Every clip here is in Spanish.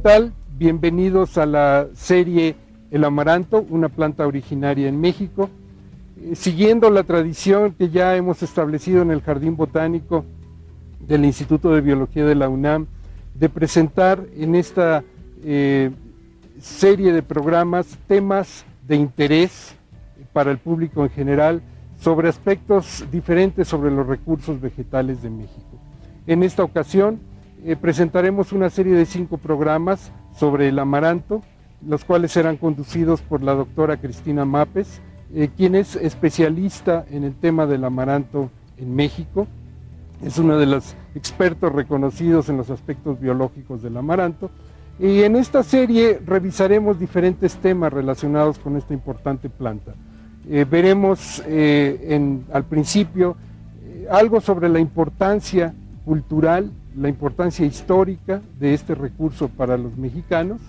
tal? Bienvenidos a la serie El Amaranto, una planta originaria en México. Siguiendo la tradición que ya hemos establecido en el Jardín Botánico del Instituto de Biología de la UNAM, de presentar en esta serie de programas temas de interés para el público en general sobre aspectos diferentes sobre los recursos vegetales de México. En esta ocasión presentaremos una serie de 5 programas sobre el amaranto, los cuales serán conducidos por la doctora Cristina Mápez, quien es especialista en el tema del amaranto en México. Es uno de los expertos reconocidos en los aspectos biológicos del amaranto. Y en esta serie revisaremos diferentes temas relacionados con esta importante planta. Veremos al principio algo sobre la importancia cultural, la importancia histórica de este recurso para los mexicanos.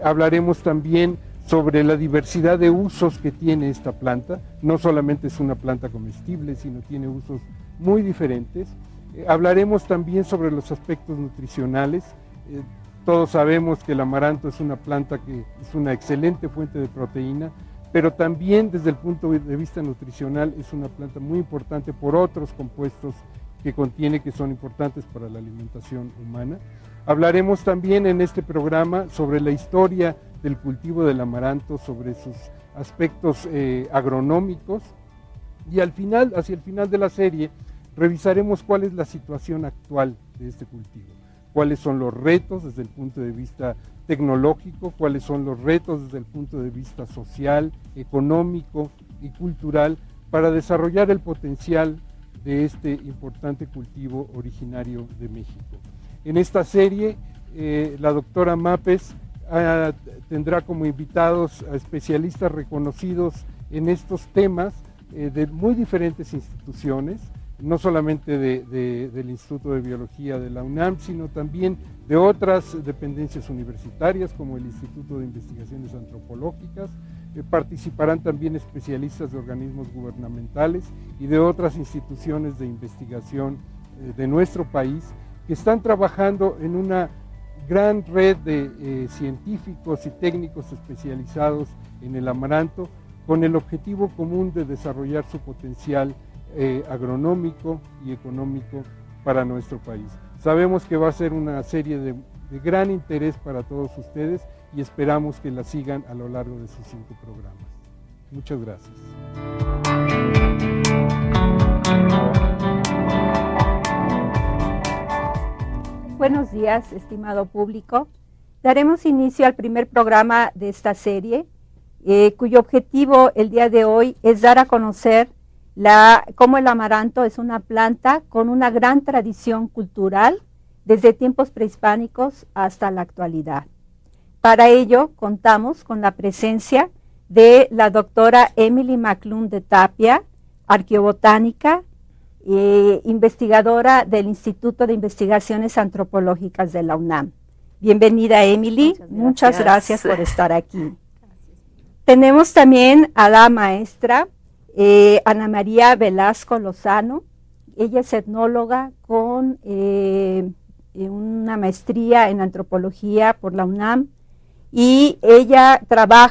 Hablaremos también sobre la diversidad de usos que tiene esta planta. No solamente es una planta comestible, sino tiene usos muy diferentes. Hablaremos también sobre los aspectos nutricionales. Todos sabemos que el amaranto es una planta que es una excelente fuente de proteína, pero también desde el punto de vista nutricional es una planta muy importante por otros compuestos que contiene, que son importantes para la alimentación humana. Hablaremos también en este programa sobre la historia del cultivo del amaranto, sobre sus aspectos agronómicos, y hacia el final de la serie, revisaremos cuál es la situación actual de este cultivo, cuáles son los retos desde el punto de vista tecnológico, cuáles son los retos desde el punto de vista social, económico y cultural para desarrollar el potencial de este importante cultivo originario de México. En esta serie, la doctora Mápez tendrá como invitados a especialistas reconocidos en estos temas de muy diferentes instituciones, no solamente del Instituto de Biología de la UNAM, sino también de otras dependencias universitarias como el Instituto de Investigaciones Antropológicas. Participarán también especialistas de organismos gubernamentales y de otras instituciones de investigación de nuestro país que están trabajando en una gran red de científicos y técnicos especializados en el amaranto con el objetivo común de desarrollar su potencial agronómico y económico para nuestro país. Sabemos que va a ser una serie de gran interés para todos ustedes y esperamos que la sigan a lo largo de sus 5 programas. Muchas gracias. Buenos días, estimado público. Daremos inicio al primer programa de esta serie, cuyo objetivo el día de hoy es dar a conocer cómo el amaranto es una planta con una gran tradición cultural desde tiempos prehispánicos hasta la actualidad. Para ello contamos con la presencia de la doctora Emily McClung de Tapia, arqueobotánica, investigadora del Instituto de Investigaciones Antropológicas de la UNAM. Bienvenida, Emily. Muchas gracias por estar aquí. Tenemos también a la maestra Ana María Velasco Lozano. Ella es etnóloga con una maestría en antropología por la UNAM, y ella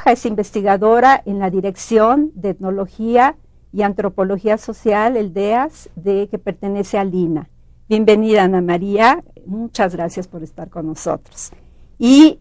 es investigadora en la Dirección de Etnología y Antropología Social, el DEAS, que pertenece al INAH. Bienvenida, Ana María, muchas gracias por estar con nosotros. Y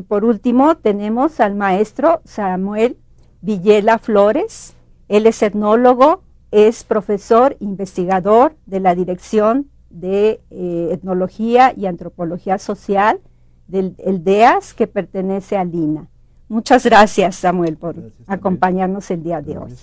por último tenemos al maestro Samuel Villela Flores. Él es etnólogo, es profesor investigador de la Dirección de Etnología y Antropología Social del DEAS, que pertenece al INAH. Muchas gracias, Samuel, por acompañarnos el día de hoy.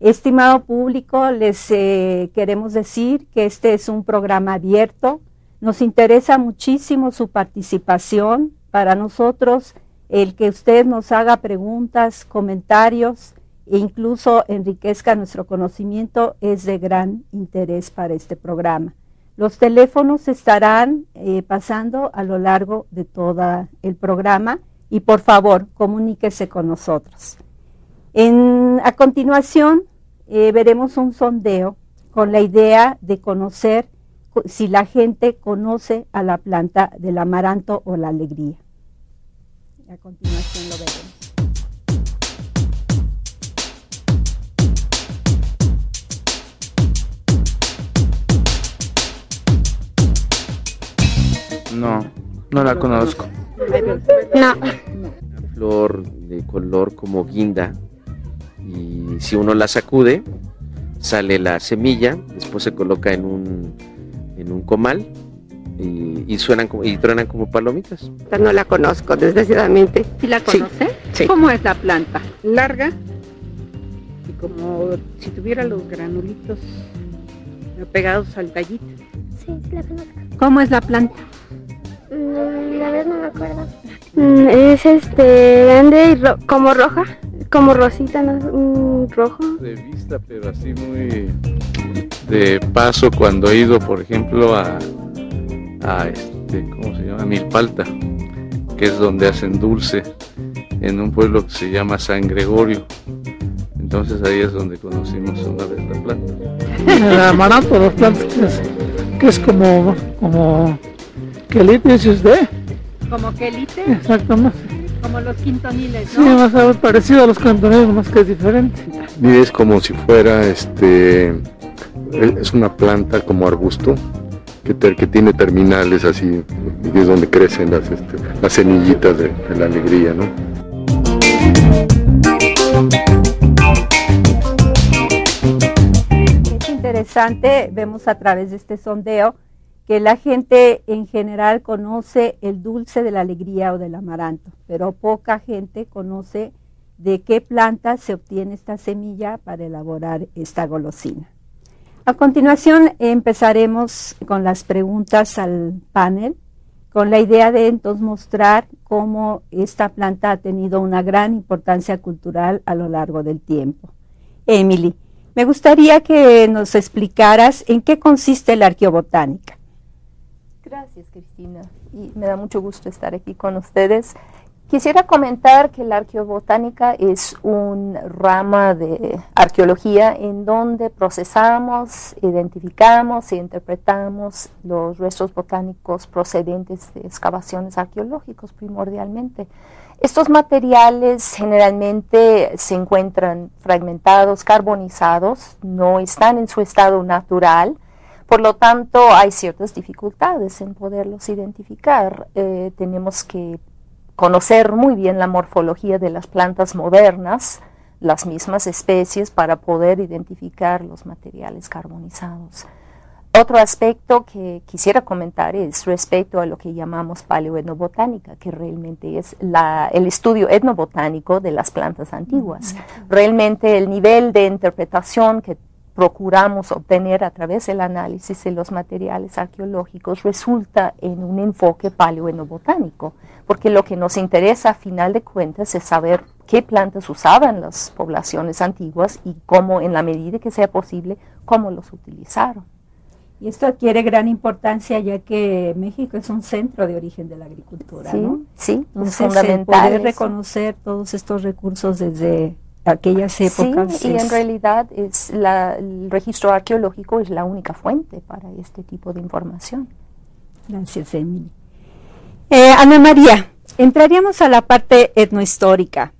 Estimado público, les queremos decir que este es un programa abierto. Nos interesa muchísimo su participación. Para nosotros, el que usted nos haga preguntas, comentarios e incluso enriquezca nuestro conocimiento es de gran interés para este programa. Los teléfonos estarán pasando a lo largo de todo el programa y por favor comuníquese con nosotros. A continuación veremos un sondeo con la idea de conocer si la gente conoce a la planta del amaranto o la alegría. A continuación lo veremos. No la conozco. No. Una flor de color como guinda, y si uno la sacude sale la semilla, después se coloca en un comal y truenan como palomitas. No la conozco, desgraciadamente. ¿Sí la conoce? Sí. ¿Cómo es la planta? Larga y como si tuviera los granulitos pegados al tallito. Sí, la conozco. ¿Cómo es la planta? La verdad no me acuerdo. Es grande y como roja, como rosita, ¿no? Rojo. De vista, pero así muy de paso cuando he ido, por ejemplo, a ¿cómo se llama? Milpalta, que es donde hacen dulce, en un pueblo que se llama San Gregorio. Entonces ahí es donde conocimos una vez la planta. El amaranto, las plantas que es como quelite, dice usted. ¿Como quelite? Exactamente. Como los quintoniles, Sí, ¿no? más o menos parecido a los cantoniles, más que es diferente. Y es como si fuera, es una planta como arbusto que tiene terminales así, y es donde crecen las semillitas de la alegría, ¿no? Es interesante, vemos a través de este sondeo que la gente en general conoce el dulce de la alegría o del amaranto, pero poca gente conoce de qué planta se obtiene esta semilla para elaborar esta golosina. A continuación empezaremos con las preguntas al panel, con la idea de entonces mostrar cómo esta planta ha tenido una gran importancia cultural a lo largo del tiempo. Emily, me gustaría que nos explicaras en qué consiste la arqueobotánica. Gracias, Cristina, y me da mucho gusto estar aquí con ustedes. Quisiera comentar que la arqueobotánica es un rama de arqueología en donde procesamos, identificamos e interpretamos los restos botánicos procedentes de excavaciones arqueológicas primordialmente. Estos materiales generalmente se encuentran fragmentados, carbonizados, no están en su estado natural. Por lo tanto, hay ciertas dificultades en poderlos identificar. Tenemos que conocer muy bien la morfología de las plantas modernas, las mismas especies, para poder identificar los materiales carbonizados. Otro aspecto que quisiera comentar es respecto a lo que llamamos paleoetnobotánica, que realmente es el estudio etnobotánico de las plantas antiguas. Realmente el nivel de interpretación que procuramos obtener a través del análisis de los materiales arqueológicos resulta en un enfoque paleoetnobotánico, porque lo que nos interesa a final de cuentas es saber qué plantas usaban las poblaciones antiguas y cómo, en la medida que sea posible, cómo los utilizaron. Y esto adquiere gran importancia ya que México es un centro de origen de la agricultura, Sí, ¿no? sí, Entonces, es fundamental poder eso. reconocer todos estos recursos desde aquellas épocas. Sí, y en realidad el registro arqueológico es la única fuente para este tipo de información. Gracias, Emily. Ana María, entraríamos a la parte etnohistórica.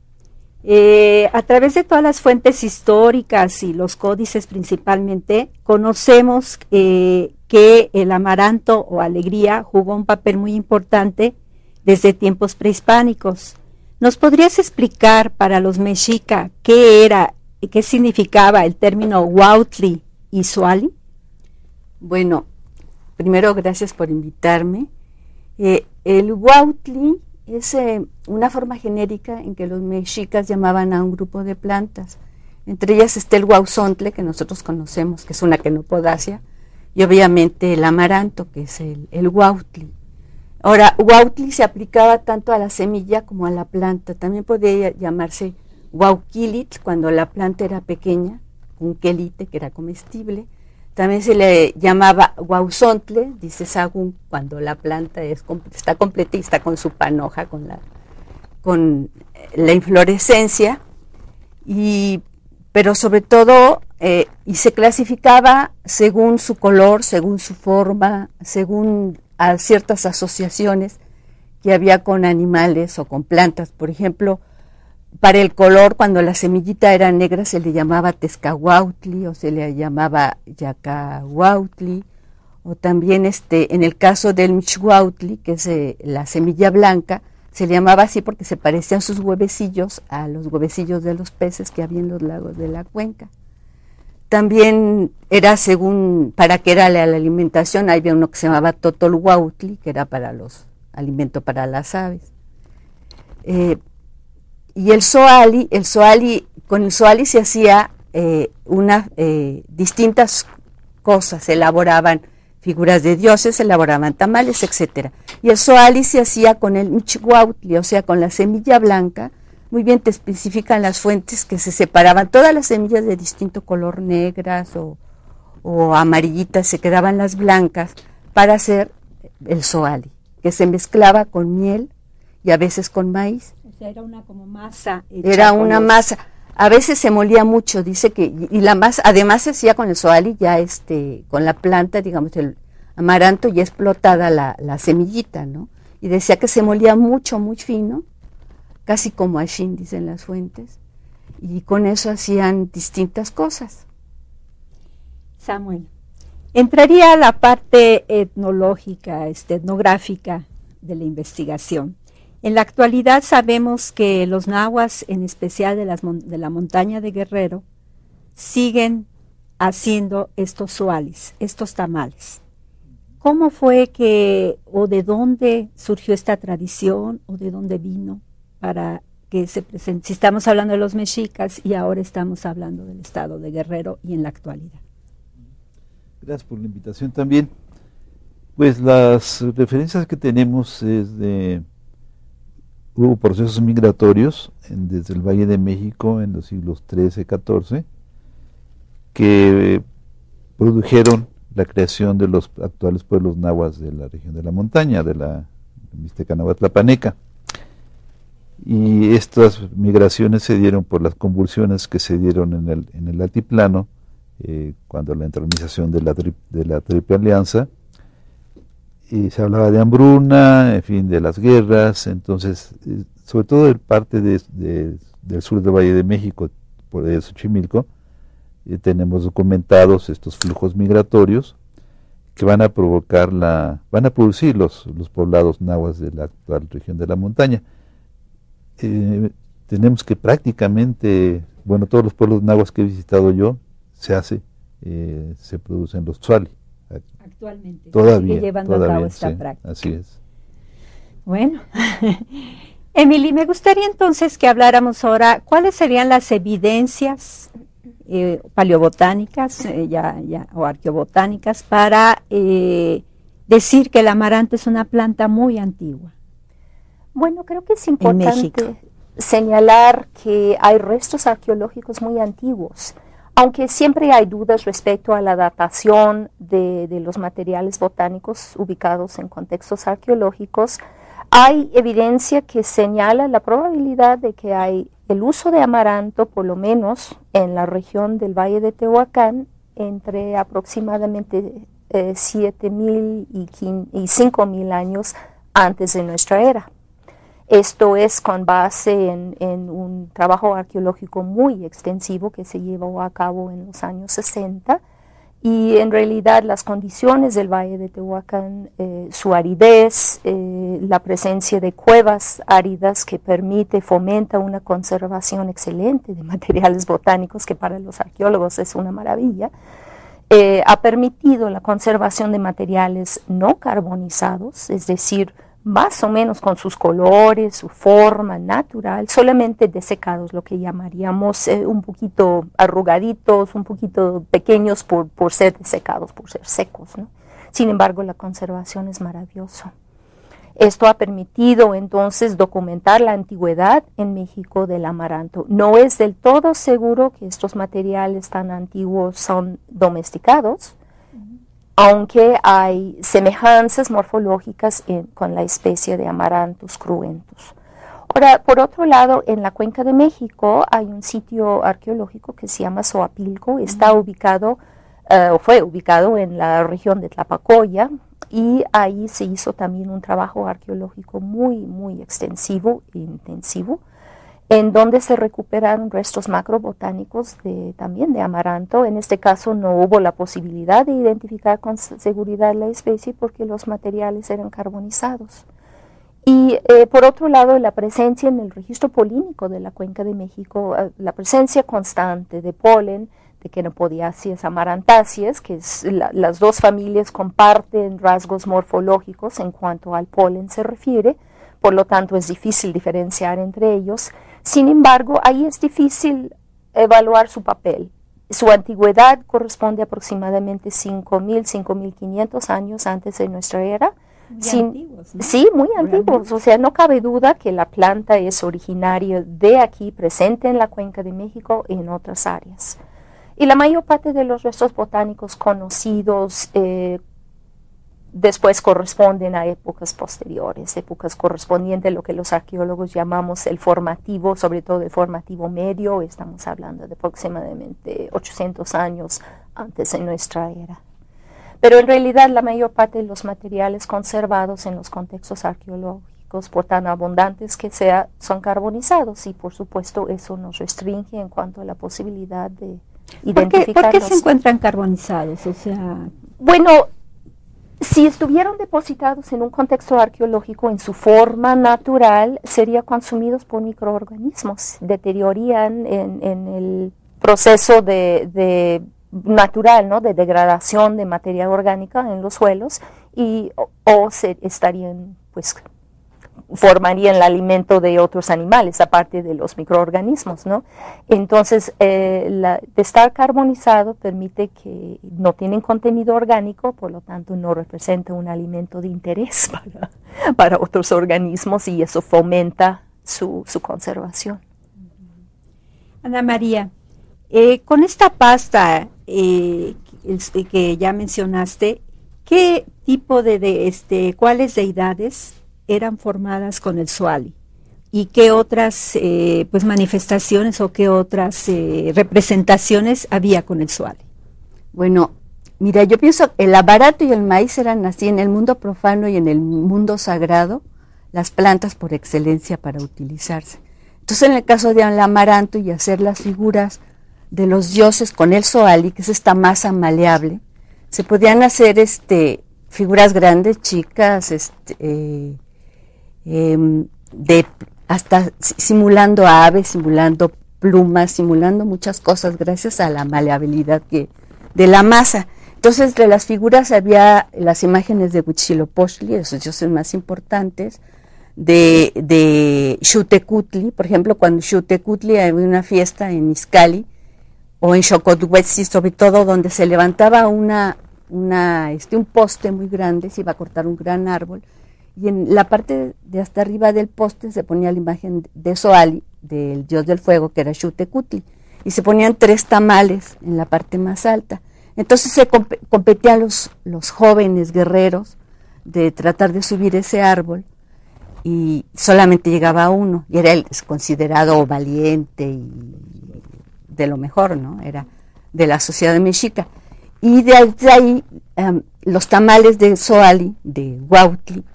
A través de todas las fuentes históricas y los códices principalmente, conocemos que el amaranto o alegría jugó un papel muy importante desde tiempos prehispánicos. ¿Nos podrías explicar para los mexica qué era y qué significaba el término huautli y zuali? Bueno, primero gracias por invitarme. El huautli es una forma genérica en que los mexicas llamaban a un grupo de plantas. Entre ellas está el huauzontle, que nosotros conocemos, que es una quenopodácea, y obviamente el amaranto, que es el huautli. Ahora, huautli se aplicaba tanto a la semilla como a la planta. También podía llamarse huauquilit cuando la planta era pequeña, un quelite que era comestible. También se le llamaba huauzontle, dice Sagún, cuando la planta está completa y está con su panoja, con la inflorescencia. Pero sobre todo y se clasificaba según su color, según su forma, según a ciertas asociaciones que había con animales o con plantas. Por ejemplo, para el color, cuando la semillita era negra se le llamaba Tezcahuautli o se le llamaba Yacahuautli, o también en el caso del Michhuautli, que es la semilla blanca, se le llamaba así porque se parecían sus huevecillos a los huevecillos de los peces que había en los lagos de la cuenca. También era según, para qué era la alimentación, había uno que se llamaba Totolhuautli, que era para los alimento para las aves. Y el Soali, con el Soali se hacía distintas cosas, se elaboraban figuras de dioses, se elaboraban tamales, etcétera. Y el Soali se hacía con el Michhuautli, o sea, con la semilla blanca. Muy bien te especifican las fuentes que se separaban, todas las semillas de distinto color, negras o amarillitas, se quedaban las blancas para hacer el Soali, que se mezclaba con miel y a veces con maíz. O sea, era una como masa. Era una masa. A veces se molía mucho, dice que, y la masa, además se hacía con el Soali ya con la planta, digamos, el amaranto ya explotada la semillita, ¿no? Y decía que se molía mucho, muy fino, casi como ashin, dicen las fuentes, y con eso hacían distintas cosas. Samuel, entraría a la parte etnológica, etnográfica de la investigación. En la actualidad sabemos que los nahuas, en especial de la montaña de Guerrero, siguen haciendo estos soalis, estos tamales. ¿Cómo fue o de dónde surgió esta tradición o de dónde vino para que se presente? Si estamos hablando de los mexicas y ahora estamos hablando del estado de Guerrero y en la actualidad. Gracias por la invitación también. Pues las referencias que tenemos hubo procesos migratorios desde el Valle de México en los siglos XIII, XIV, que produjeron la creación de los actuales pueblos nahuas de la región de la montaña, de la Mixteca Nahuatlapaneca. Y estas migraciones se dieron por las convulsiones que se dieron en el altiplano, cuando la entronización de la Triple Alianza, y se hablaba de hambruna, en fin, de las guerras. Entonces, sobre todo en parte del sur del Valle de México, por Xochimilco, tenemos documentados estos flujos migratorios que van a producir los poblados nahuas de la actual región de la montaña. Tenemos que prácticamente, bueno, todos los pueblos nahuas que he visitado yo, se producen los tzuali. Actualmente. Todavía, sigue llevando a cabo esta sí, práctica. así es. Bueno, Emily, me gustaría entonces que habláramos ahora cuáles serían las evidencias paleobotánicas o arqueobotánicas para decir que el amaranto es una planta muy antigua. Bueno, creo que es importante señalar que hay restos arqueológicos muy antiguos. Aunque siempre hay dudas respecto a la datación de los materiales botánicos ubicados en contextos arqueológicos, hay evidencia que señala la probabilidad de que hay el uso de amaranto, por lo menos en la región del Valle de Tehuacán, entre aproximadamente 7.000 y 5.000 años antes de nuestra era. Esto es con base en un trabajo arqueológico muy extensivo que se llevó a cabo en los años 60, y en realidad las condiciones del Valle de Tehuacán, su aridez, la presencia de cuevas áridas que fomenta una conservación excelente de materiales botánicos, que para los arqueólogos es una maravilla, ha permitido la conservación de materiales no carbonizados, es decir, más o menos con sus colores, su forma natural, solamente desecados, lo que llamaríamos un poquito arrugaditos, un poquito pequeños por ser desecados, por ser secos, ¿no? Sin embargo, la conservación es maravillosa. Esto ha permitido entonces documentar la antigüedad en México del amaranto. No es del todo seguro que estos materiales tan antiguos son domesticados, aunque hay semejanzas morfológicas con la especie de Amaranthus cruentus. Ahora, por otro lado, en la Cuenca de México hay un sitio arqueológico que se llama Zoapilco, está ubicado, fue ubicado en la región de Tlapacoya, y ahí se hizo también un trabajo arqueológico muy extensivo e intensivo, en donde se recuperaron restos macrobotánicos también de amaranto. En este caso no hubo la posibilidad de identificar con seguridad la especie porque los materiales eran carbonizados. Y por otro lado, la presencia en el registro polínico de la Cuenca de México, la presencia constante de polen, de Chenopodiaceae amarantaceae, que las dos familias comparten rasgos morfológicos en cuanto al polen se refiere, por lo tanto es difícil diferenciar entre ellos. Sin embargo, ahí es difícil evaluar su papel. Su antigüedad corresponde a aproximadamente 5.000, 5.500 años antes de nuestra era. Antiguos, ¿no? Sí, muy antiguos. O sea, no cabe duda que la planta es originaria de aquí, presente en la Cuenca de México y en otras áreas. Y la mayor parte de los restos botánicos conocidos después corresponden a épocas posteriores, épocas correspondientes a lo que los arqueólogos llamamos el formativo, sobre todo el formativo medio. Estamos hablando de aproximadamente 800 años antes de nuestra era. Pero en realidad la mayor parte de los materiales conservados en los contextos arqueológicos, por tan abundantes que sean, son carbonizados, y por supuesto eso nos restringe en cuanto a la posibilidad de identificarlos. ¿Por qué se encuentran carbonizados? O sea, bueno, si estuvieran depositados en un contexto arqueológico en su forma natural, serían consumidos por microorganismos, deteriorarían en el proceso natural, ¿no?, de degradación de materia orgánica en los suelos, o se estarían, pues, formarían el alimento de otros animales, aparte de los microorganismos, ¿no? Entonces, de estar carbonizado permite que no tienen contenido orgánico, por lo tanto no representa un alimento de interés para otros organismos, y eso fomenta su conservación. Ana María, con esta pasta que ya mencionaste, ¿qué tipo cuáles deidades eran formadas con el Zoalli? ¿Y qué otras pues manifestaciones o qué otras representaciones había con el Zoalli? Bueno, mira, yo pienso que el abarato y el maíz eran así en el mundo profano y en el mundo sagrado, las plantas por excelencia para utilizarse. Entonces, en el caso del amaranto y hacer las figuras de los dioses con el Zoalli, que es esta masa maleable, se podían hacer figuras grandes, chicas, hasta simulando aves, simulando plumas, simulando muchas cosas gracias a la maleabilidad de la masa. Entonces, entre las figuras había las imágenes de Huitzilopochtli, de sus dioses más importantes, de Xiuhtecuhtli, por ejemplo, cuando Xiuhtecuhtli había una fiesta en Izcalli o en Xocotuetzin, sobre todo, donde se levantaba un poste muy grande, se iba a cortar un gran árbol, y en la parte de hasta arriba del poste se ponía la imagen de Zoalli, del dios del fuego, que era Xiuhtecuhtli, y se ponían 3 tamales en la parte más alta. Entonces se competían los jóvenes guerreros de tratar de subir ese árbol, y solamente llegaba uno, y era considerado valiente y de lo mejor, ¿no? Era de la sociedad mexica. Y de ahí los tamales de Zoalli, de Huautli,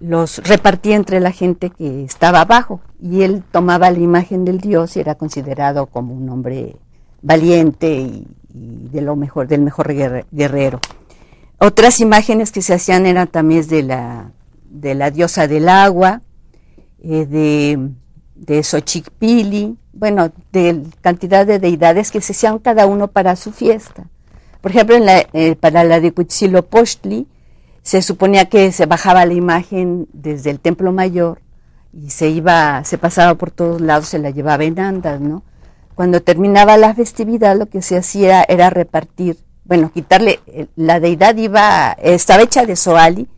los repartía entre la gente que estaba abajo, y él tomaba la imagen del dios y era considerado como un hombre valiente y de lo mejor, del mejor guerrero. Otras imágenes que se hacían eran también de la diosa del agua, de Xochipilli, bueno, de cantidad de deidades que se hacían cada uno para su fiesta. Por ejemplo, para la de Huitzilopochtli, se suponía que se bajaba la imagen desde el Templo Mayor y se pasaba por todos lados, se la llevaba en andas, ¿no? Cuando terminaba la festividad, lo que se hacía era repartir, bueno, quitarle, la deidad estaba hecha de Zoalli,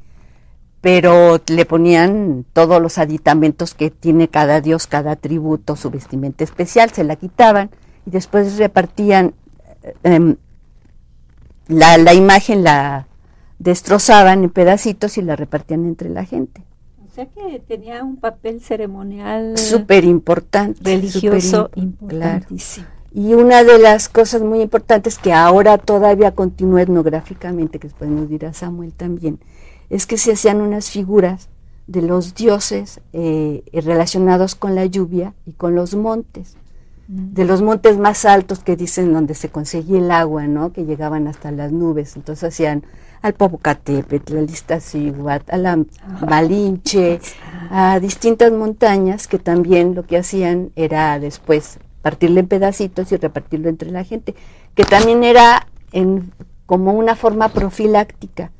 pero le ponían todos los aditamentos que tiene cada dios, cada atributo, su vestimenta especial, se la quitaban y después repartían la imagen, la destrozaban en pedacitos y la repartían entre la gente. sea que tenía un papel ceremonial súper importante, religioso importantísimo. Claro. Y una de las cosas muy importantes que ahora todavía continúa etnográficamente, que después nos dirá Samuel también, es que se hacían unas figuras de los dioses relacionados con la lluvia y con los montes, de los montes más altos que dicen donde se conseguía el agua, ¿no? Que llegaban hasta las nubes. Entonces hacían al Popocatépetl, al Iztaccíhuatl, a la Malinche, a distintas montañas que también lo que hacían era después partirle en pedacitos y repartirlo entre la gente, que también era como una forma profiláctica,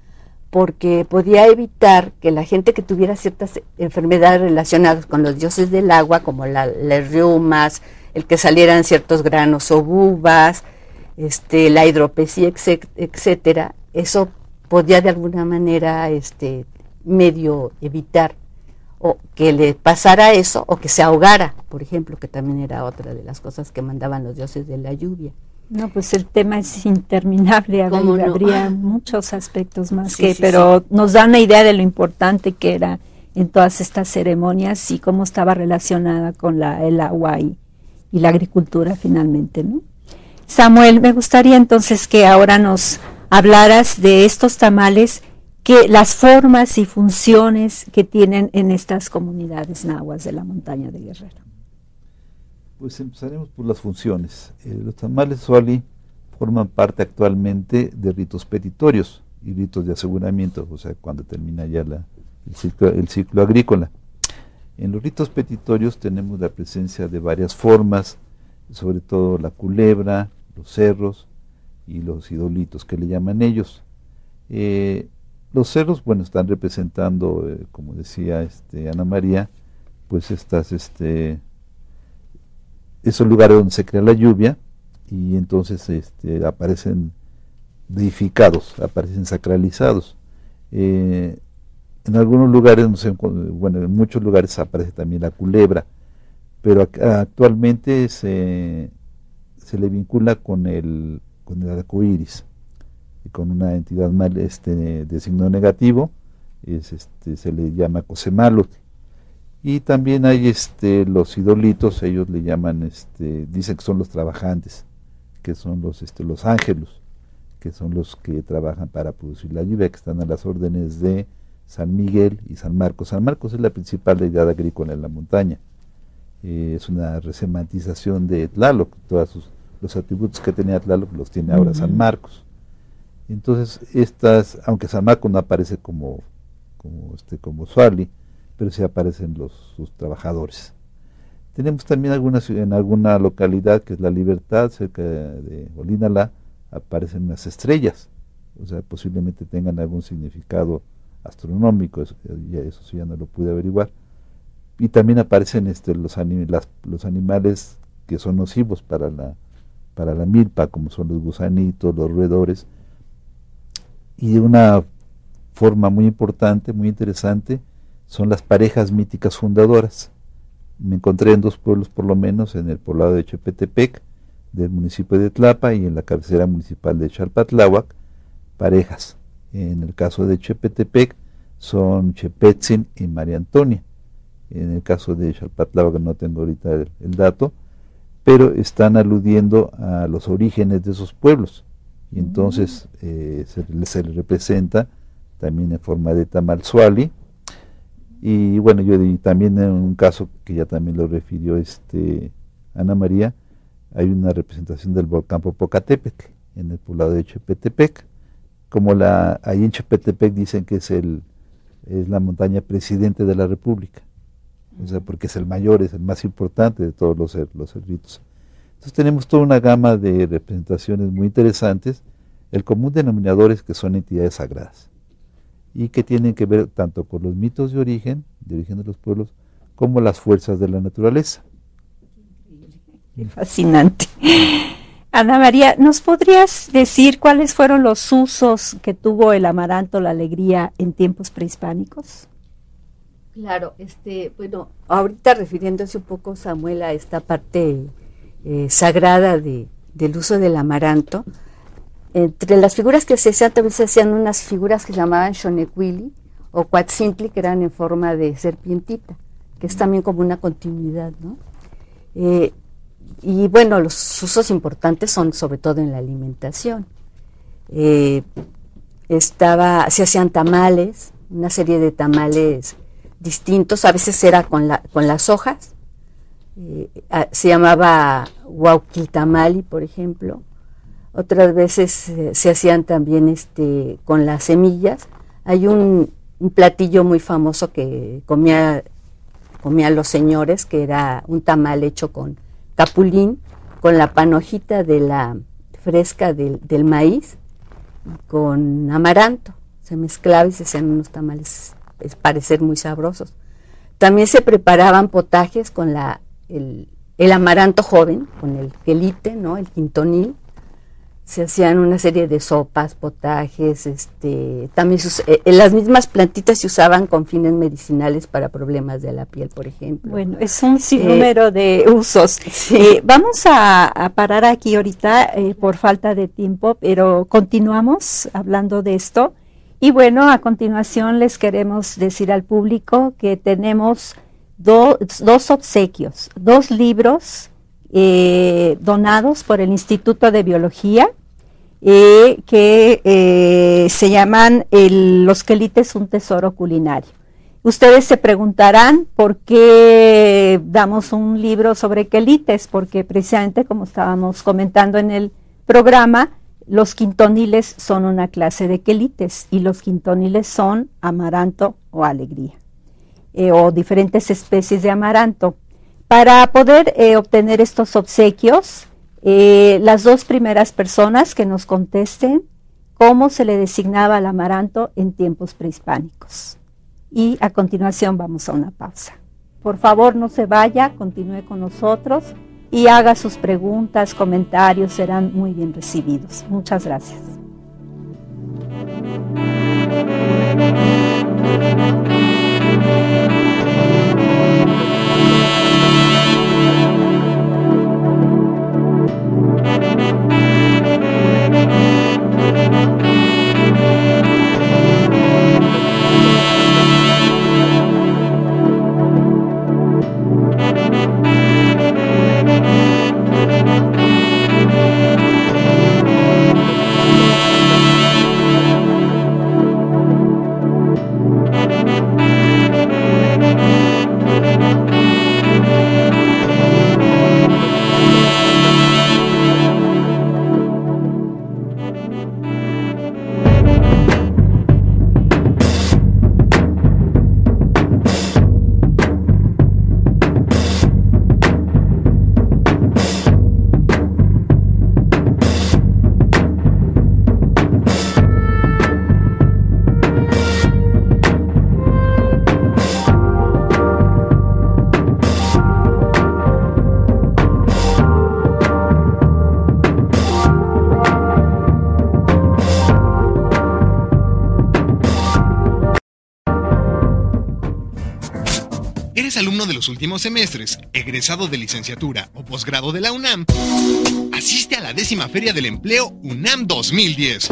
porque podía evitar que la gente que tuviera ciertas enfermedades relacionadas con los dioses del agua, como las riumas, el que salieran ciertos granos o bubas, la hidropesía, etcétera, eso podía de alguna manera medio evitar o que le pasara eso o que se ahogara, por ejemplo, que también era otra de las cosas que mandaban los dioses de la lluvia. No, pues el tema es interminable, habría muchos aspectos más pero nos da una idea de lo importante que era en todas estas ceremonias y cómo estaba relacionada con el agua y la agricultura finalmente, ¿no? Samuel, me gustaría entonces que ahora nos hablaras de estos tamales, que las formas y funciones que tienen en estas comunidades nahuas de la montaña de Guerrero. Pues empezaremos por las funciones. Los tamales Tzoali forman parte actualmente de ritos petitorios y ritos de aseguramiento, o sea, cuando termina ya el ciclo agrícola. En los ritos petitorios tenemos la presencia de varias formas, sobre todo la culebra, los cerros y los idolitos que le llaman ellos. Los cerros, bueno, están representando, como decía Ana María, pues esos lugares donde se crea la lluvia, y entonces aparecen deificados, aparecen sacralizados. En algunos lugares, bueno, en muchos lugares aparece también la culebra, pero actualmente se le vincula con el arco iris, y con una entidad de signo negativo, se le llama Cosemalot. Y también hay los idolitos, ellos le llaman, dicen que son los trabajantes, que son los ángelos, que son los que trabajan para producir la lluvia, que están a las órdenes de San Miguel y San Marcos. San Marcos es la principal deidad agrícola en la montaña. Es una resemantización de Tlaloc, todos los atributos que tenía Tlaloc los tiene ahora San Marcos. Entonces, aunque San Marcos no aparece como Tzoali, pero sí aparecen sus trabajadores. Tenemos también en alguna localidad que es La Libertad, cerca de Olinalá, aparecen unas estrellas, o sea, posiblemente tengan algún significado astronómico, eso ya no lo pude averiguar. Y también aparecen los animales que son nocivos para la milpa, como son los gusanitos, los roedores. Y de una forma muy importante, muy interesante, son las parejas míticas fundadoras. Me encontré en 2 pueblos por lo menos, en el poblado de Chepetepec, del municipio de Tlapa, y en la cabecera municipal de Xalpatláhuac, parejas. En el caso de Chepetepec son Chepetzin y María Antonia. En el caso de Xalpatláhuac no tengo ahorita el dato, pero están aludiendo a los orígenes de esos pueblos, y entonces se les representa también en forma de tamal Tzoali. Y bueno, también en un caso que ya también lo refirió Ana María, hay una representación del volcán Popocatépetl en el poblado de Chepetepec. Como ahí en Chepetepec dicen que es la montaña presidente de la República, o sea, porque es el mayor, es el más importante de todos los cerritos. Entonces tenemos toda una gama de representaciones muy interesantes. El común denominador es que son entidades sagradas y que tienen que ver tanto con los mitos de origen de los pueblos, como las fuerzas de la naturaleza. Qué fascinante. Ana María, ¿nos podrías decir cuáles fueron los usos que tuvo el amaranto, la alegría, en tiempos prehispánicos? Claro, bueno, ahorita refiriéndose un poco, Samuel, a esta parte sagrada del uso del amaranto, entre las figuras que se hacían, también se hacían unas figuras que se llamaban Xonecuili, o Coatzintli, que eran en forma de serpientita, que es también como una continuidad, ¿no? Y bueno, los usos importantes son sobre todo en la alimentación. Se hacían tamales, una serie de tamales distintos, a veces era con las hojas, se llamaba huauquiltamali, por ejemplo. Otras veces se hacían también con las semillas. Hay un platillo muy famoso que comían los señores, que era un tamal hecho con capulín, con la panojita de la fresca del maíz, con amaranto. Se mezclaba y se hacían unos tamales, parecer muy sabrosos. También se preparaban potajes con el amaranto joven, con el quelite, ¿no? El quintonil. Se hacían una serie de sopas, potajes, también las mismas plantitas se usaban con fines medicinales para problemas de la piel, por ejemplo. Bueno, es un sinnúmero de usos. Sí. Vamos a parar aquí ahorita por falta de tiempo, pero continuamos hablando de esto. Y bueno, a continuación les queremos decir al público que tenemos dos obsequios, 2 libros donados por el Instituto de Biología, que se llaman Los quelites, un tesoro culinario. Ustedes se preguntarán por qué damos un libro sobre quelites, porque precisamente como estábamos comentando en el programa, los quintoniles son una clase de quelites y los quintoniles son amaranto o alegría, o diferentes especies de amaranto. Para poder obtener estos obsequios, las 2 primeras personas que nos contesten cómo se le designaba al amaranto en tiempos prehispánicos. Y a continuación vamos a una pausa. Por favor, no se vaya, continúe con nosotros y haga sus preguntas, comentarios, serán muy bien recibidos. Muchas gracias. ¿Eres alumno de los últimos semestres, egresado de licenciatura o posgrado de la UNAM? Asiste a la 10ª Feria del Empleo UNAM 2010.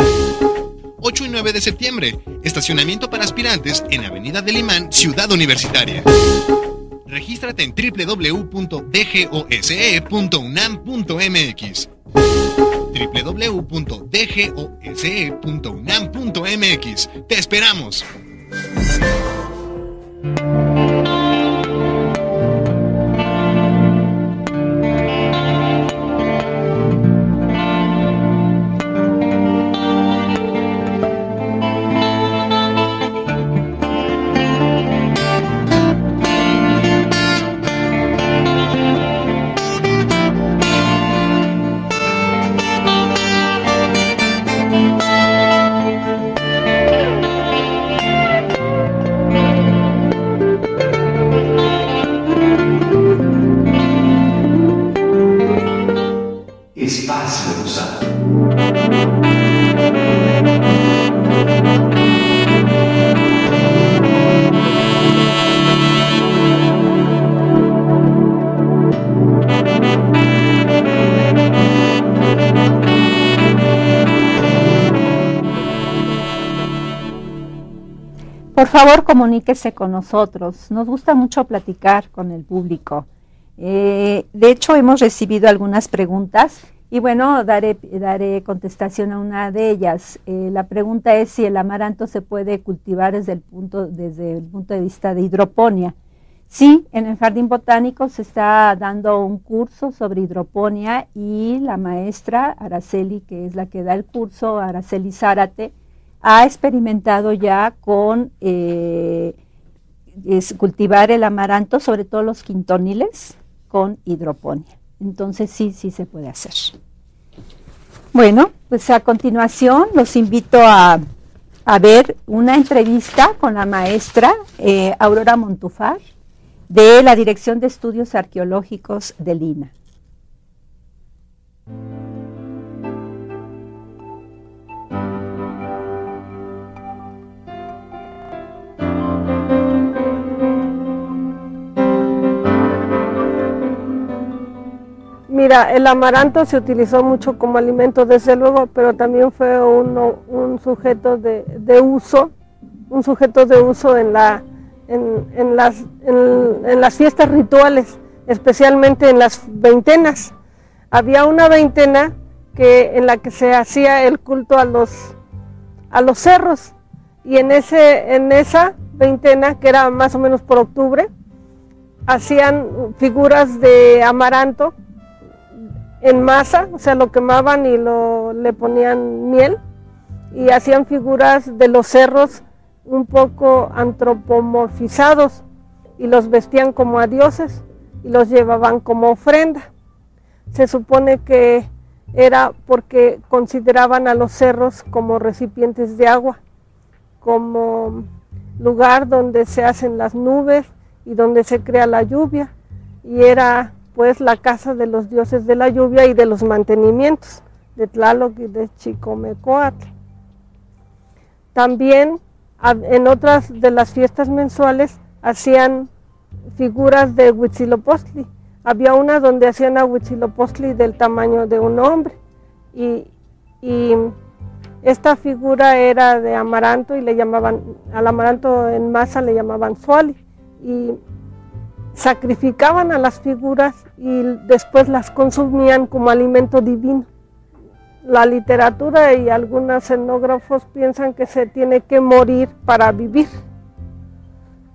8 y 9 de septiembre, estacionamiento para aspirantes en Avenida del Imán, Ciudad Universitaria. Regístrate en www.dgose.unam.mx www.dgose.unam.mx. ¡Te esperamos! favor comuníquese con nosotros. Nos gusta mucho platicar con el público. De hecho, hemos recibido algunas preguntas y bueno, daré contestación a una de ellas. La pregunta es si el amaranto se puede cultivar desde el punto de vista de hidroponía. Sí, en el Jardín Botánico se está dando un curso sobre hidroponía y la maestra Araceli, que es la que da el curso, Araceli Zárate, ha experimentado ya con cultivar el amaranto, sobre todo los quintoniles, con hidroponía. Entonces sí se puede hacer. Bueno, pues a continuación los invito a ver una entrevista con la maestra Aurora Montufar, de la Dirección de Estudios Arqueológicos del INAH. Mira, el amaranto se utilizó mucho como alimento, desde luego, pero también fue un sujeto de uso, en las fiestas rituales, especialmente en las veintenas. Había una veintena en la que se hacía el culto a los cerros, y en esa veintena, que era más o menos por octubre, hacían figuras de amaranto en masa, o sea, lo quemaban y le ponían miel, y hacían figuras de los cerros un poco antropomorfizados, y los vestían como a dioses y los llevaban como ofrenda. Se supone que era porque consideraban a los cerros como recipientes de agua, como lugar donde se hacen las nubes y donde se crea la lluvia, y era pues la casa de los dioses de la lluvia y de los mantenimientos, de Tlaloc y de Chicomecoatl. También en otras de las fiestas mensuales hacían figuras de Huitzilopochtli. Había una donde hacían a Huitzilopochtli del tamaño de un hombre, y esta figura era de amaranto, y le llamaban, al amaranto en masa le llamaban Suali, y sacrificaban a las figuras y después las consumían como alimento divino. La literatura y algunos etnógrafos piensan que se tiene que morir para vivir.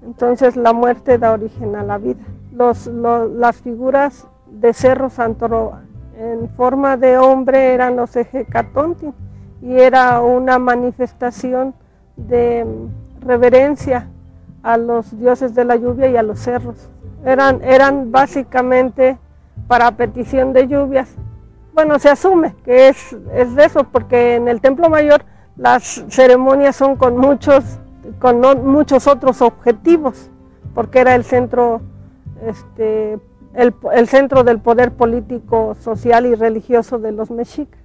Entonces la muerte da origen a la vida. Las figuras de cerros en forma de hombre eran los Ejecatontin, y era una manifestación de reverencia a los dioses de la lluvia y a los cerros. Eran básicamente para petición de lluvias. Bueno, se asume que es de eso, porque en el Templo Mayor las ceremonias son con muchos otros objetivos, porque era el centro, el centro del poder político, social y religioso de los mexicas.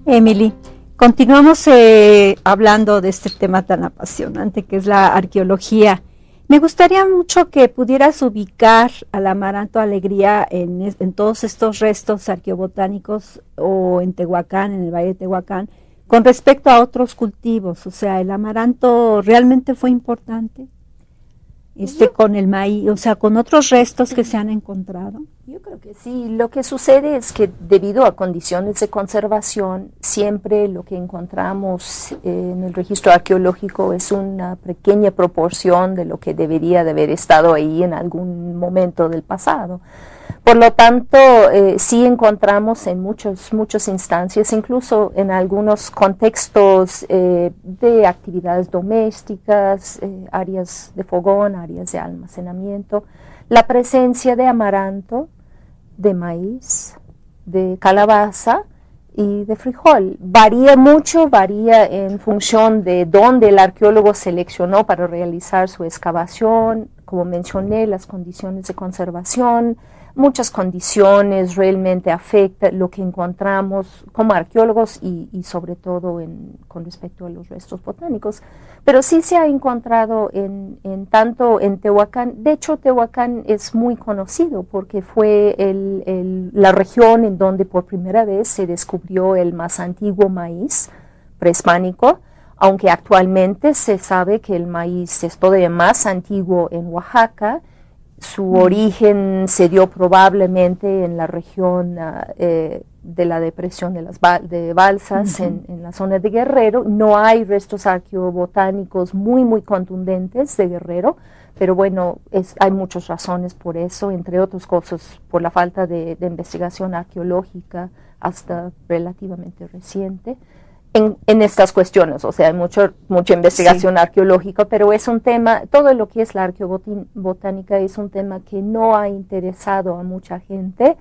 Emily, continuamos hablando de este tema tan apasionante que es la arqueología. Me gustaría mucho que pudieras ubicar al amaranto alegría en todos estos restos arqueobotánicos o en Tehuacán, en el Valle de Tehuacán, con respecto a otros cultivos. O sea, ¿el amaranto realmente fue importante? Con el maíz, o sea, con otros restos que se han encontrado. Yo creo que sí. Lo que sucede es que debido a condiciones de conservación, siempre lo que encontramos en el registro arqueológico es una pequeña proporción de lo que debería de haber estado ahí en algún momento del pasado. Por lo tanto, sí encontramos en muchas instancias, incluso en algunos contextos de actividades domésticas, áreas de fogón, áreas de almacenamiento, la presencia de amaranto, de maíz, de calabaza y de frijol. Varía mucho, varía en función de dónde el arqueólogo seleccionó para realizar su excavación, como mencioné, las condiciones de conservación. muchas condiciones realmente afecta lo que encontramos como arqueólogos y sobre todo con respecto a los restos botánicos. Pero sí se ha encontrado tanto en Tehuacán. De hecho, Tehuacán es muy conocido porque fue la región en donde por primera vez se descubrió el más antiguo maíz prehispánico, aunque actualmente se sabe que el maíz es todavía más antiguo en Oaxaca. Su origen se dio probablemente en la región de la depresión de Balsas, en la zona de Guerrero. No hay restos arqueobotánicos muy contundentes de Guerrero, pero bueno, hay muchas razones por eso, entre otras cosas por la falta de investigación arqueológica hasta relativamente reciente. En estas cuestiones, o sea, hay mucha investigación arqueológica, pero es un tema, todo lo que es la arqueobotánica es un tema que no ha interesado a mucha gente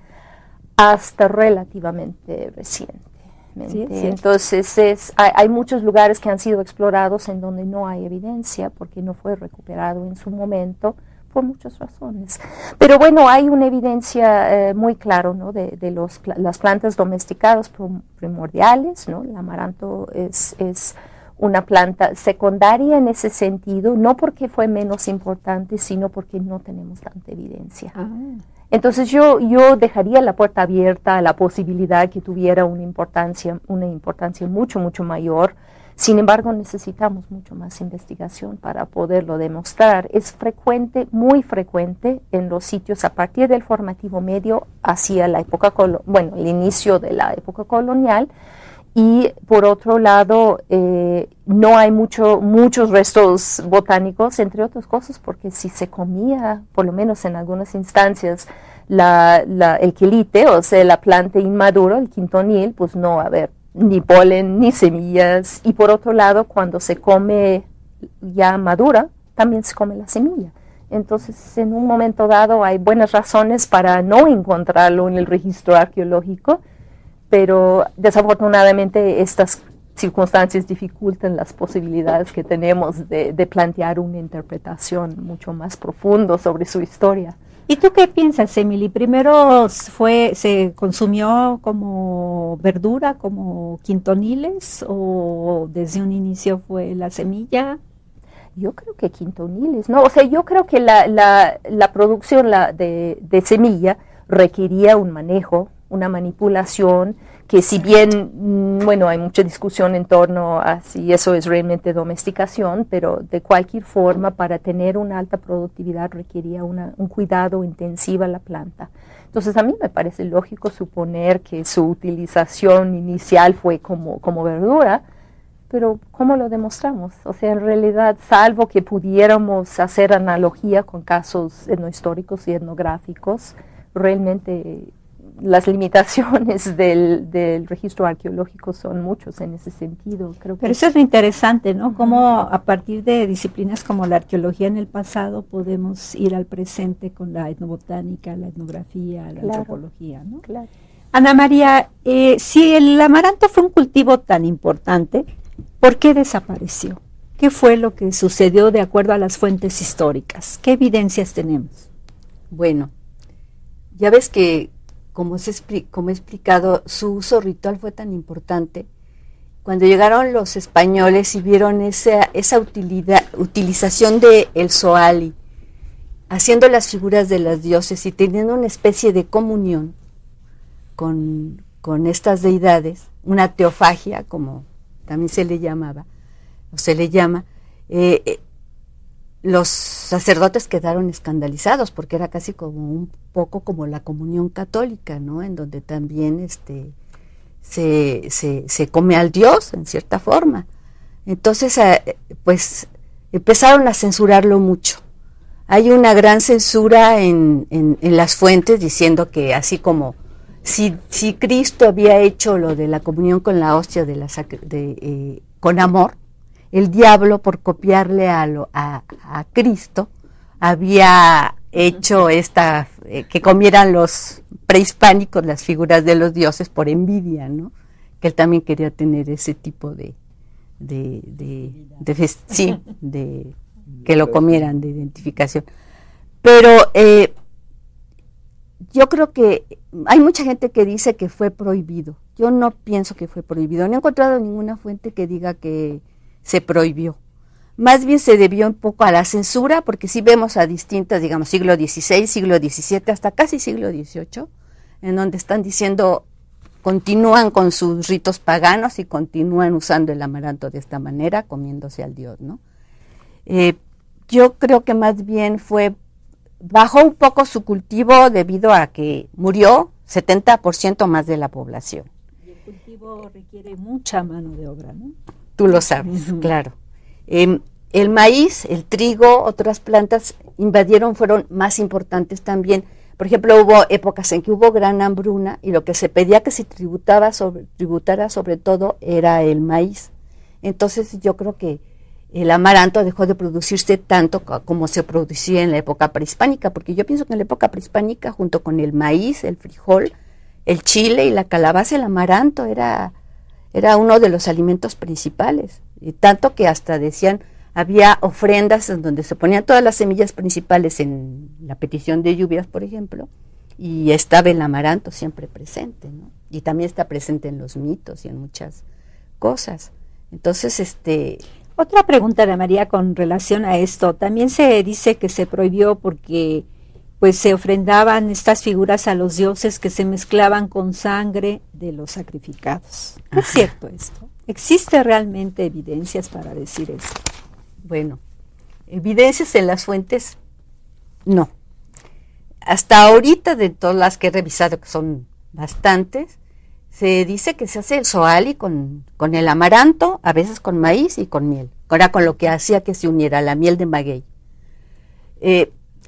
hasta relativamente recientemente. Entonces, hay muchos lugares que han sido explorados en donde no hay evidencia, porque no fue recuperado en su momento, por muchas razones. Pero bueno, hay una evidencia muy clara, ¿no? de las plantas domesticadas primordiales, ¿no? El amaranto es una planta secundaria en ese sentido, no porque fue menos importante, sino porque no tenemos tanta evidencia. Entonces yo dejaría la puerta abierta a la posibilidad que tuviera una importancia mucho mayor. Sin embargo, necesitamos mucho más investigación para poderlo demostrar. Es frecuente, muy frecuente en los sitios a partir del formativo medio hacia la época, el inicio de la época colonial. Y por otro lado, no hay muchos restos botánicos, entre otras cosas, porque si se comía, por lo menos en algunas instancias, el quelite, o sea, la planta inmadura, el quintonil, pues no va a haber ni polen, ni semillas, y por otro lado, cuando se come ya madura, también se come la semilla. Entonces, en un momento dado hay buenas razones para no encontrarlo en el registro arqueológico, pero desafortunadamente estas circunstancias dificultan las posibilidades que tenemos de plantear una interpretación mucho más profunda sobre su historia. ¿Y tú qué piensas, Emily? ¿Primero se consumió como verdura, como quintoniles, o desde un inicio fue la semilla? Yo creo que quintoniles, ¿no? O sea, yo creo que la producción de semilla requería un manejo, una manipulación, que si bien, bueno, hay mucha discusión en torno a si eso es realmente domesticación, pero de cualquier forma, para tener una alta productividad requería un cuidado intensivo a la planta. Entonces, a mí me parece lógico suponer que su utilización inicial fue como verdura, pero ¿cómo lo demostramos? O sea, en realidad, salvo que pudiéramos hacer analogía con casos etnohistóricos y etnográficos, realmente las limitaciones del registro arqueológico son muchos en ese sentido. Pero eso es lo interesante, ¿no? Cómo a partir de disciplinas como la arqueología en el pasado podemos ir al presente con la etnobotánica, la etnografía, la antropología, ¿no? Claro. Ana María, si el amaranto fue un cultivo tan importante, ¿por qué desapareció? ¿Qué fue lo que sucedió de acuerdo a las fuentes históricas? ¿Qué evidencias tenemos? Bueno, ya ves que como he explicado, su uso ritual fue tan importante. Cuando llegaron los españoles y vieron esa utilización del zoali, haciendo las figuras de las dioses y teniendo una especie de comunión con estas deidades, una teofagia, como también se le llamaba, o se le llama, los sacerdotes quedaron escandalizados porque era casi como un poco como la comunión católica, ¿no? En donde también se come al Dios en cierta forma. Entonces, pues empezaron a censurarlo mucho. Hay una gran censura en las fuentes diciendo que así como si Cristo había hecho lo de la comunión con la hostia con amor, el diablo, por copiarle a Cristo, había hecho que comieran los prehispánicos las figuras de los dioses por envidia, ¿no? Que él también quería tener ese tipo de que lo comieran, de identificación. Pero yo creo que hay mucha gente que dice que fue prohibido. Yo no pienso que fue prohibido. No he encontrado ninguna fuente que diga que se prohibió. Más bien se debió un poco a la censura, porque sí vemos a distintas, digamos, siglo XVI, siglo XVII, hasta casi siglo XVIII, en donde están diciendo, continúan con sus ritos paganos y continúan usando el amaranto de esta manera, comiéndose al dios, ¿no? Yo creo que más bien bajó un poco su cultivo debido a que murió 70% más de la población. Y el cultivo requiere mucha mano de obra, ¿no? Tú lo sabes, claro. El maíz, el trigo, otras plantas fueron más importantes también. Por ejemplo, hubo épocas en que hubo gran hambruna y lo que se pedía que se tributara sobre todo era el maíz. Entonces yo creo que el amaranto dejó de producirse tanto como se producía en la época prehispánica, porque yo pienso que en la época prehispánica, junto con el maíz, el frijol, el chile y la calabaza, el amaranto era uno de los alimentos principales. Y tanto que hasta decían, había ofrendas en donde se ponían todas las semillas principales en la petición de lluvias, por ejemplo, y estaba el amaranto siempre presente, ¿no? Y también está presente en los mitos y en muchas cosas. Entonces, Otra pregunta, Ana María, con relación a esto. También se dice que se prohibió porque pues se ofrendaban estas figuras a los dioses que se mezclaban con sangre de los sacrificados. ¿Es cierto esto? ¿Existe realmente evidencias para decir eso? Bueno, evidencias en las fuentes, no. Hasta ahorita, de todas las que he revisado, que son bastantes, se dice que se hace el soali con el amaranto, a veces con maíz y con miel. Ahora con lo que hacía que se uniera la miel de maguey.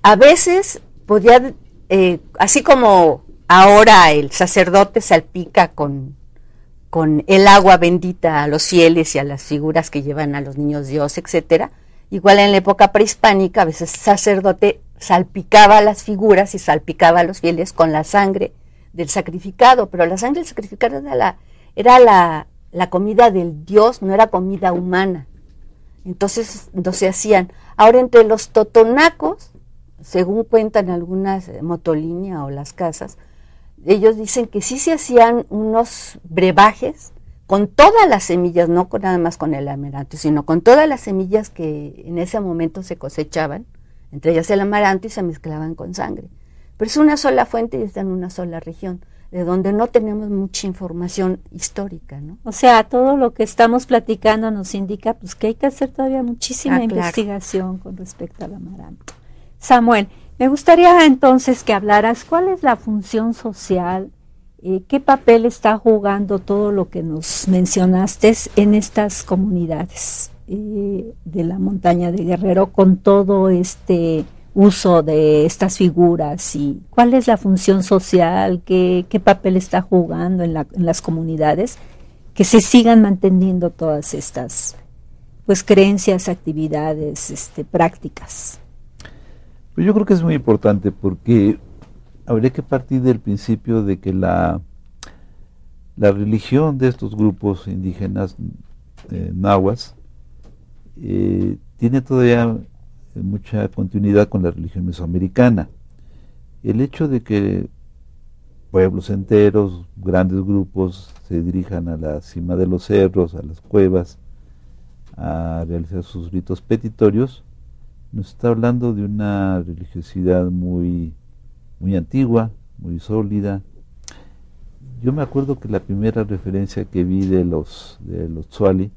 A veces podía, así como ahora el sacerdote salpica con el agua bendita a los fieles y a las figuras que llevan a los niños Dios, etcétera. Igual en la época prehispánica, a veces el sacerdote salpicaba las figuras y salpicaba a los fieles con la sangre del sacrificado, pero la sangre del sacrificado era la comida del Dios, no era comida humana. Entonces no se hacían. Ahora entre los totonacos, según cuentan algunas motolinia o las casas, ellos dicen que sí se hacían unos brebajes con todas las semillas, no nada más con el amaranto, sino con todas las semillas que en ese momento se cosechaban, entre ellas el amaranto, y se mezclaban con sangre. Pero es una sola fuente y está en una sola región, de donde no tenemos mucha información histórica, ¿no? O sea, todo lo que estamos platicando nos indica pues que hay que hacer todavía muchísima investigación con respecto al amaranto. Samuel, me gustaría entonces que hablaras cuál es la función social, qué papel está jugando todo lo que nos mencionaste en estas comunidades de la montaña de Guerrero con todo este uso de estas figuras, y cuál es la función social, qué papel está jugando en las comunidades, que se sigan manteniendo todas estas pues creencias, actividades, prácticas. Pues yo creo que es muy importante porque habría que partir del principio de que la religión de estos grupos indígenas nahuas tiene todavía mucha continuidad con la religión mesoamericana. El hecho de que pueblos enteros, grandes grupos, se dirijan a la cima de los cerros, a las cuevas, a realizar sus ritos petitorios, nos está hablando de una religiosidad muy antigua, muy sólida. Yo me acuerdo que la primera referencia que vi de los tzuali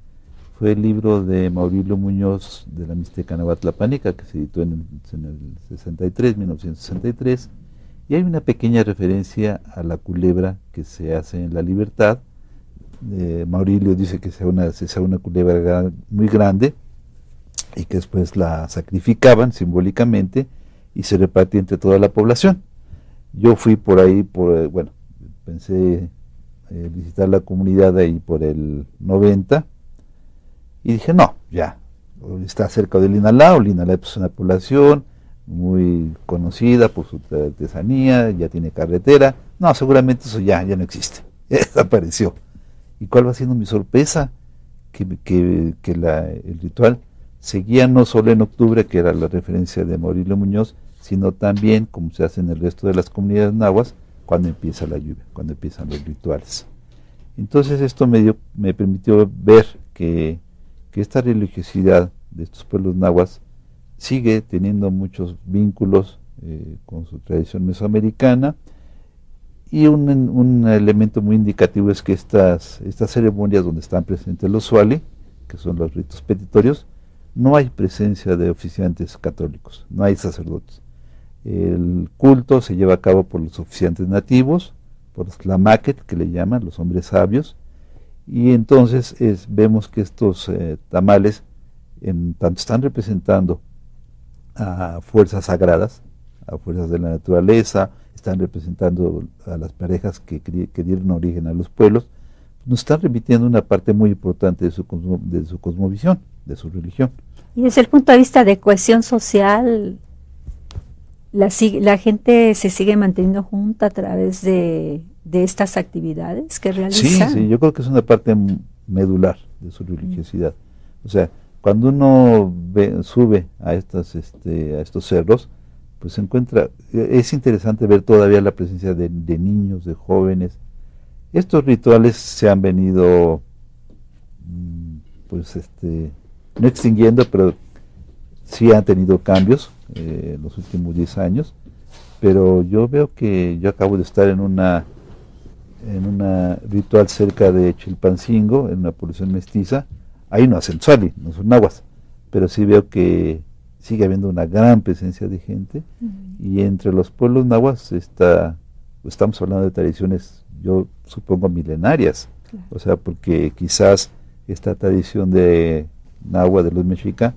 fue el libro de Maurilio Muñoz de la Mixteca Nahuatlapánica, que se editó en el 1963, y hay una pequeña referencia a la culebra que se hace en La Libertad. Maurilio dice que se hace una culebra muy grande y que después la sacrificaban simbólicamente y se repartía entre toda la población. Yo fui por ahí, pensé visitar la comunidad ahí por el 90 y dije, no, ya, está cerca de Linalá, Linalá es una población muy conocida por su artesanía, ya tiene carretera, no, seguramente eso ya no existe, ya desapareció. ¿Y cuál va siendo mi sorpresa? Que el ritual seguía no solo en octubre, que era la referencia de Maurilio Muñoz, sino también, como se hace en el resto de las comunidades nahuas, cuando empieza la lluvia, cuando empiezan los rituales. Entonces esto me permitió ver que esta religiosidad de estos pueblos nahuas sigue teniendo muchos vínculos con su tradición mesoamericana, y un elemento muy indicativo es que estas ceremonias donde están presentes los suali, que son los ritos petitorios, no hay presencia de oficiantes católicos, no hay sacerdotes. El culto se lleva a cabo por los oficiantes nativos, por los tlamaquet, que le llaman, los hombres sabios, y entonces vemos que estos tamales tanto están representando a fuerzas sagradas, a fuerzas de la naturaleza, están representando a las parejas que dieron origen a los pueblos, nos están remitiendo una parte muy importante de su cosmovisión, de su religión. Y desde el punto de vista de cohesión social, la gente se sigue manteniendo junta a través de estas actividades que realizan. Sí, yo creo que es una parte medular de su religiosidad. O sea, cuando uno sube a estos cerros, pues se encuentra, es interesante ver todavía la presencia de niños, de jóvenes. Estos rituales se han venido, pues no extinguiendo, pero sí han tenido cambios en los últimos 10 años, pero yo veo que yo acabo de estar en una ritual cerca de Chilpancingo, en una población mestiza. Ahí no hacen suali, no son nahuas, pero sí veo que sigue habiendo una gran presencia de gente, y entre los pueblos nahuas estamos hablando de tradiciones, yo supongo, milenarias, claro. O sea, porque quizás esta tradición de nahua de los mexica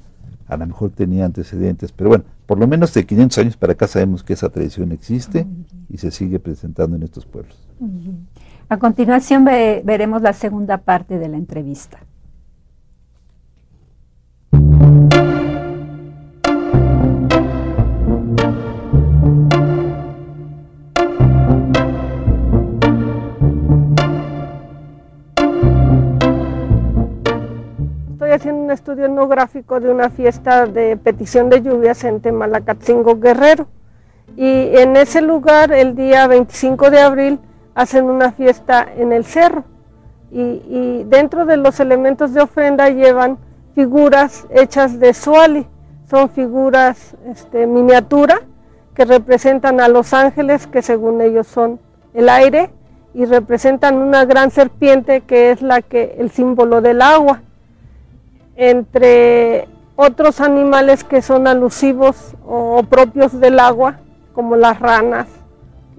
a lo mejor tenía antecedentes, pero bueno, por lo menos de 500 años para acá sabemos que esa tradición existe y se sigue presentando en estos pueblos. A continuación veremos la segunda parte de la entrevista. Haciendo un estudio etnográfico de una fiesta de petición de lluvias en Temalacatzingo, Guerrero, y en ese lugar el día 25 de abril hacen una fiesta en el cerro, y dentro de los elementos de ofrenda llevan figuras hechas de suali, son figuras miniatura que representan a los ángeles, que según ellos son el aire, y representan una gran serpiente que es el símbolo del agua, entre otros animales que son alusivos o propios del agua, como las ranas,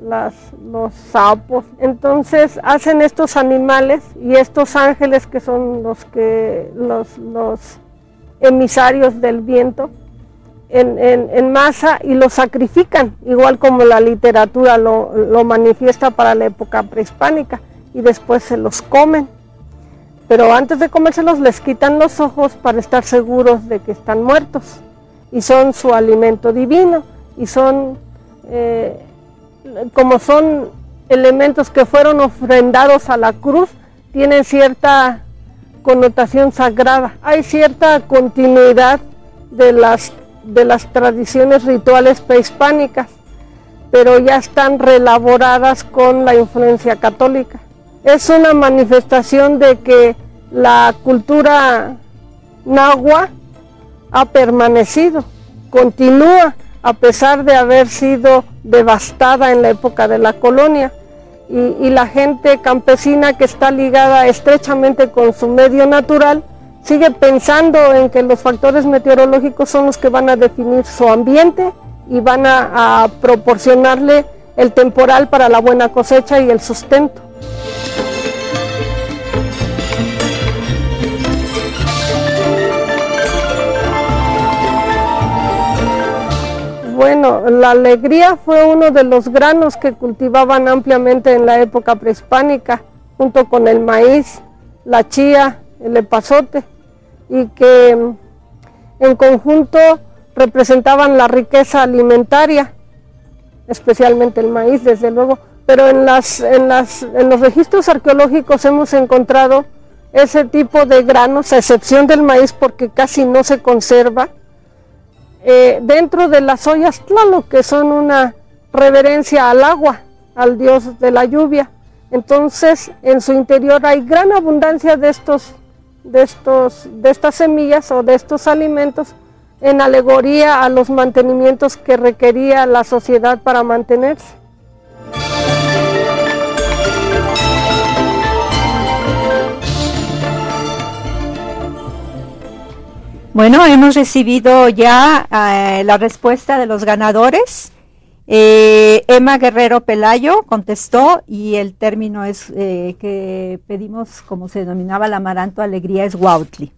los sapos. Entonces hacen estos animales y estos ángeles, que son los emisarios del viento, en masa, y los sacrifican, igual como la literatura lo manifiesta para la época prehispánica, y después se los comen. Pero antes de comérselos les quitan los ojos para estar seguros de que están muertos, y son su alimento divino, y son, como son elementos que fueron ofrendados a la cruz, tienen cierta connotación sagrada. Hay cierta continuidad de las tradiciones rituales prehispánicas, pero ya están reelaboradas con la influencia católica. Es una manifestación de que la cultura nahua ha permanecido, continúa, a pesar de haber sido devastada en la época de la colonia, y la gente campesina, que está ligada estrechamente con su medio natural, sigue pensando en que los factores meteorológicos son los que van a definir su ambiente y van a proporcionarle el temporal para la buena cosecha y el sustento. Bueno, la alegría fue uno de los granos que cultivaban ampliamente en la época prehispánica, junto con el maíz, la chía, el epazote, y que en conjunto representaban la riqueza alimentaria, especialmente el maíz, desde luego. Pero en los registros arqueológicos hemos encontrado ese tipo de granos, a excepción del maíz, porque casi no se conserva, dentro de las ollas Tlaloc, que son una reverencia al agua, al dios de la lluvia. Entonces, en su interior hay gran abundancia de estas semillas o de estos alimentos, en alegoría a los mantenimientos que requería la sociedad para mantenerse. Bueno, hemos recibido ya la respuesta de los ganadores. Emma Guerrero Pelayo contestó y el término es que pedimos, como se denominaba el amaranto alegría, es Huautli.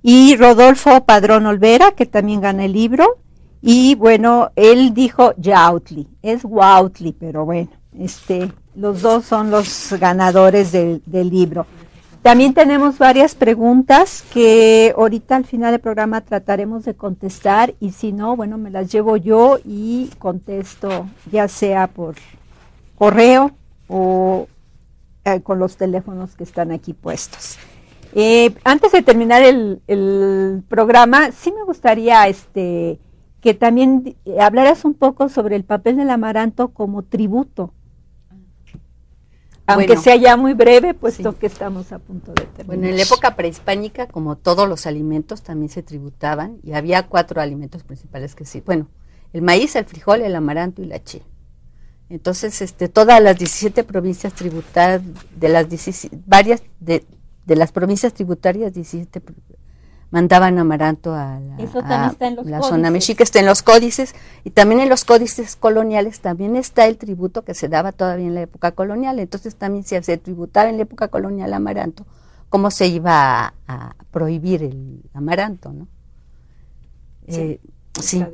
Y Rodolfo Padrón Olvera, que también gana el libro, y bueno, él dijo Yautli, es Huautli, pero bueno, los dos son los ganadores del libro. También tenemos varias preguntas que ahorita al final del programa trataremos de contestar, y si no, bueno, me las llevo yo y contesto ya sea por correo o con los teléfonos que están aquí puestos. Antes de terminar el programa, sí me gustaría que también hablaras un poco sobre el papel del amaranto como tributo. Aunque bueno, sea ya muy breve, puesto sí, que estamos a punto de terminar. Bueno, en la época prehispánica, como todos los alimentos, también se tributaban, y había 4 alimentos principales que sí. Bueno, el maíz, el frijol, el amaranto y la chía. Entonces, todas las 17 provincias tributarias, de las provincias tributarias, 17 mandaban amaranto a la zona mexica, está en los códices, y también en los códices coloniales también está el tributo que se daba todavía en la época colonial. Entonces también si se tributaba en la época colonial amaranto, ¿cómo se iba a prohibir el amaranto, no? Sí, sí,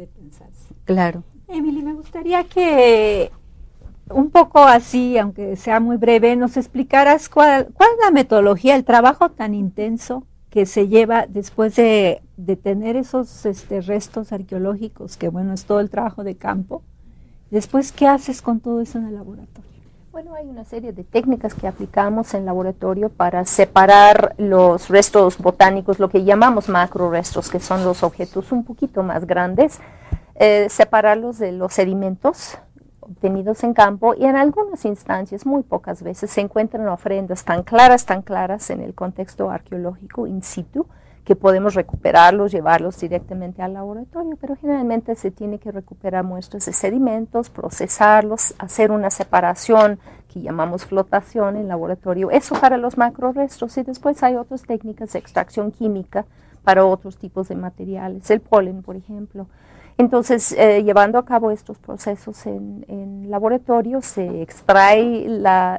claro. Emily, me gustaría que un poco así, aunque sea muy breve, nos explicaras cuál es la metodología, el trabajo tan intenso que se lleva después de tener esos restos arqueológicos, que bueno, es todo el trabajo de campo. Después, ¿qué haces con todo eso en el laboratorio? Bueno, hay una serie de técnicas que aplicamos en laboratorio para separar los restos botánicos, lo que llamamos macrorestos, que son los objetos un poquito más grandes, separarlos de los sedimentos obtenidos en campo, y en algunas instancias, muy pocas veces, se encuentran ofrendas tan claras en el contexto arqueológico in situ, que podemos recuperarlos, llevarlos directamente al laboratorio, pero generalmente se tiene que recuperar muestras de sedimentos, procesarlos, hacer una separación que llamamos flotación en laboratorio, eso para los macrorestos, y después hay otras técnicas de extracción química para otros tipos de materiales, el polen, por ejemplo. Entonces, llevando a cabo estos procesos en laboratorio, se extrae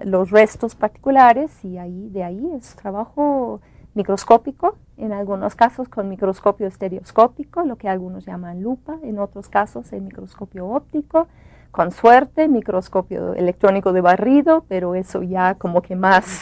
los restos particulares, y de ahí es trabajo microscópico, en algunos casos con microscopio estereoscópico, lo que algunos llaman lupa, en otros casos el microscopio óptico, con suerte, microscopio electrónico de barrido, pero eso ya como que más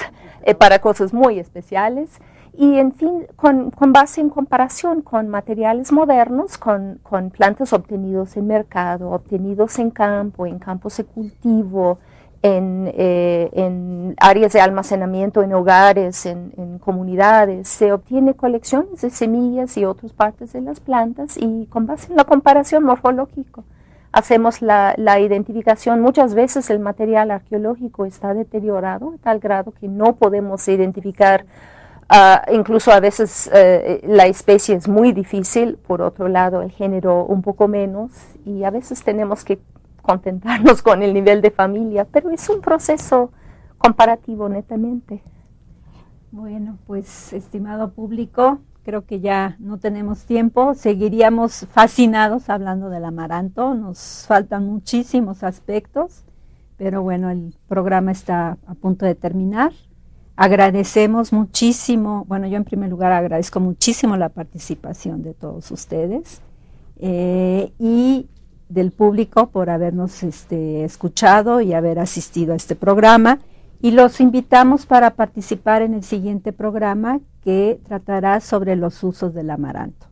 para cosas muy especiales. Y en fin, con base en comparación con materiales modernos, con plantas obtenidos en mercado, obtenidos en campos de cultivo, en áreas de almacenamiento, en hogares, en comunidades, se obtiene colecciones de semillas y otras partes de las plantas, y con base en la comparación morfológica hacemos la identificación. Muchas veces el material arqueológico está deteriorado a tal grado que no podemos identificar. Incluso a veces la especie es muy difícil, por otro lado el género un poco menos, y a veces tenemos que contentarnos con el nivel de familia, pero es un proceso comparativo netamente. Bueno, pues estimado público, creo que ya no tenemos tiempo, seguiríamos fascinados hablando del amaranto, nos faltan muchísimos aspectos, pero bueno, el programa está a punto de terminar. Agradecemos muchísimo, bueno, yo en primer lugar agradezco muchísimo la participación de todos ustedes y del público por habernos escuchado y haber asistido a este programa, y los invitamos para participar en el siguiente programa que tratará sobre los usos del amaranto.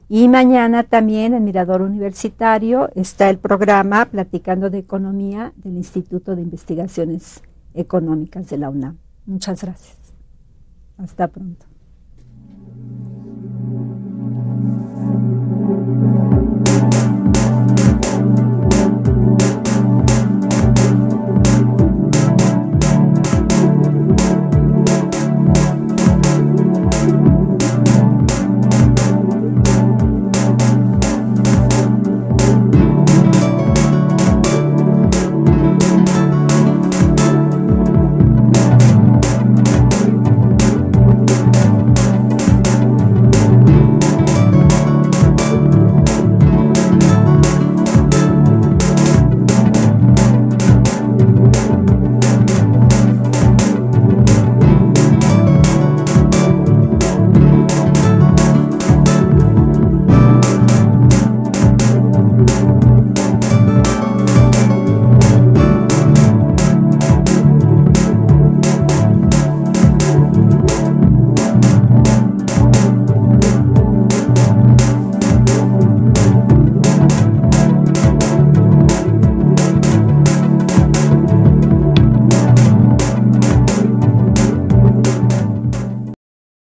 Y mañana también en Mirador Universitario está el programa Platicando de Economía del Instituto de Investigaciones Económicas de la UNAM. Muchas gracias. Hasta pronto.